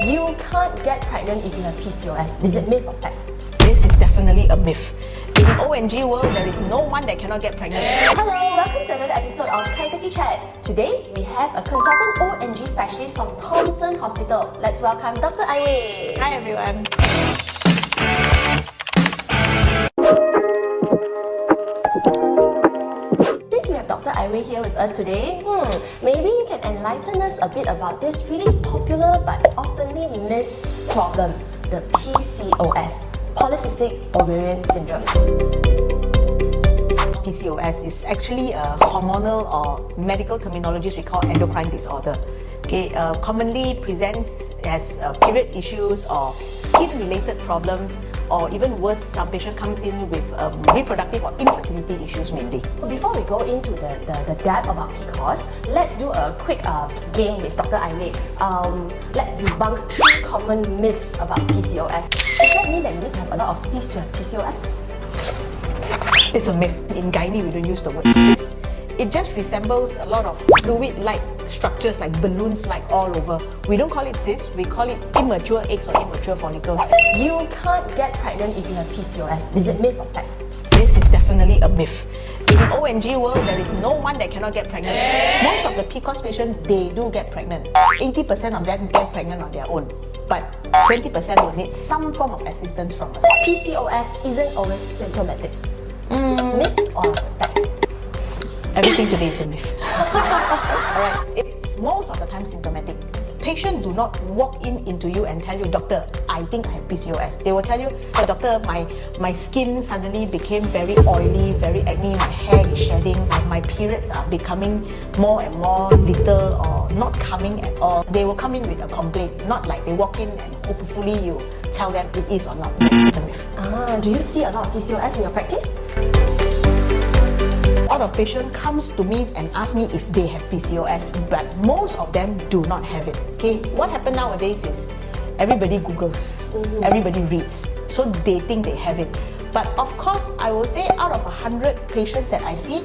You can't get pregnant if you have PCOS. Is it myth or fact? This is definitely a myth. In ONG world, there is no one that cannot get pregnant. Hello, welcome to another episode of Kaiteki Chat. Today, we have a consultant ONG specialist from Thomson Hospital. Let's welcome Dr. 𝐏𝐿𝑒. Hi everyone. Since we have Dr. 𝐏𝐿𝑒 here with us today, maybe you can enlighten us a bit about this really popular but oftenly missed problem, the PCOS, polycystic ovarian syndrome. PCOS is actually a hormonal or medical terminologies we call endocrine disorder. Commonly presents as period issues or skin-related problems, or even worse, some patient comes in with reproductive or infertility issues mainly. Before we go into the depth about PCOS, let's do a quick game with Dr. 𝐏𝐿𝑒. Let's debunk 3 common myths about PCOS. Does that mean that you need to have a lot of cysts to have PCOS? It's a myth. In gynae, we don't use the word cyst. It just resembles a lot of fluid-like structures like balloons-like all over. We don't call it cysts, we call it immature eggs or immature follicles. You can't get pregnant if you have PCOS. Is it myth or fact? This is definitely a myth. In ONG world, there is no one that cannot get pregnant. Most of the PCOS patients, they do get pregnant. 80% of them get pregnant on their own. But 20% will need some form of assistance from us. PCOS isn't always symptomatic. Myth or fact? Everything today is a myth. Alright, it's most of the time symptomatic. Patients do not walk into you and tell you, "Doctor, I think I have PCOS." They will tell you, "Oh, doctor, my skin suddenly became very oily, very acne, my hair is shedding, my periods are becoming more and more little or not coming at all." They will come in with a complaint, not like they walk in and hopefully you tell them it is or not. It's a myth. Do you see a lot of PCOS in your practice? A lot of patients comes to me and ask me if they have PCOS, but most of them do not have it. What happens nowadays is everybody Googles, everybody reads, so they think they have it. But of course, I will say out of 100 patients that I see,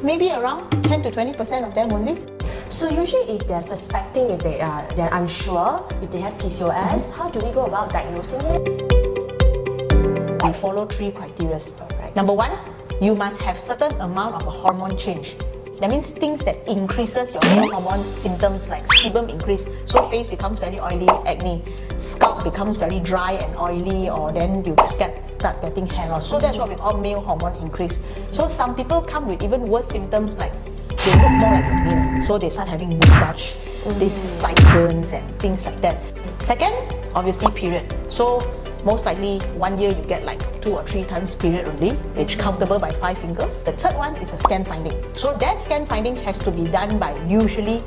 maybe around 10 to 20% of them only. So usually if they're suspecting, if they're unsure, if they have PCOS, how do we go about diagnosing it? We follow 3 criteria. Number 1, you must have certain amount of a hormone change. That means things that increases your male hormone symptoms like sebum increase, so face becomes very oily, acne, scalp becomes very dry and oily, or then you start getting hair loss. So that's what we call male hormone increase. So some people come with even worse symptoms like they look more like a male, so they start having moustache, these sideburns and things like that. Second, obviously period. So most likely 1 year you get like 2 or 3 times period only, which countable by 5 fingers. The third one is a scan finding. So that scan finding has to be done by usually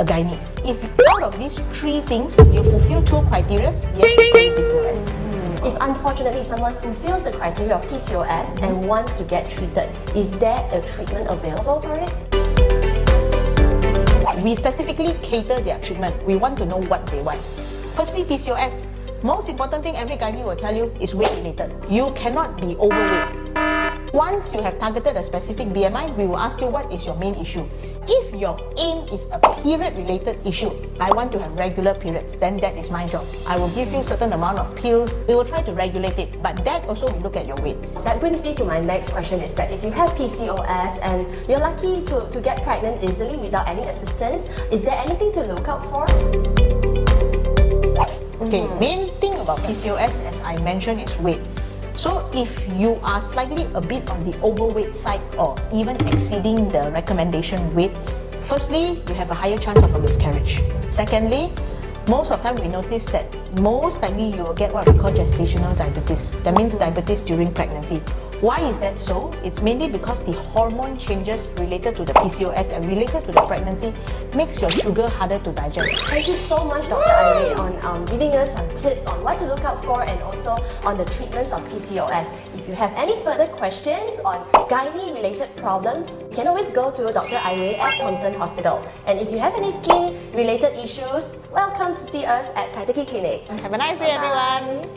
a gynae. If out of these 3 things you fulfill 2 criteria, yes, you have PCOS. If unfortunately someone fulfills the criteria of PCOS and wants to get treated, is there a treatment available for it? We specifically cater their treatment. We want to know what they want. Firstly, PCOS. Most important thing every gynae will tell you is weight related. You cannot be overweight. Once you have targeted a specific BMI, we will ask you what is your main issue. If your aim is a period related issue, I want to have regular periods, then that is my job. I will give you certain amount of pills. We will try to regulate it, but that also we look at your weight. That brings me to my next question, is that if you have PCOS and you're lucky to get pregnant easily without any assistance, is there anything to look out for? Main thing about PCOS, as I mentioned, is weight. So if you are slightly a bit on the overweight side or even exceeding the recommendation weight, firstly, you have a higher chance of a miscarriage. Secondly, most of the time we notice that most likely you will get what we call gestational diabetes. That means diabetes during pregnancy. Why is that so? It's mainly because the hormone changes related to the PCOS and related to the pregnancy makes your sugar harder to digest. Thank you so much, Dr. 𝐏𝐿𝑒, on giving us some tips on what to look out for and also on the treatments of PCOS. If you have any further questions on gynae-related problems, you can always go to Dr. 𝐏𝐿𝑒 at Thomson Hospital. And if you have any skin-related issues, welcome to see us at Kaiteki Clinic. Have a nice day, everyone.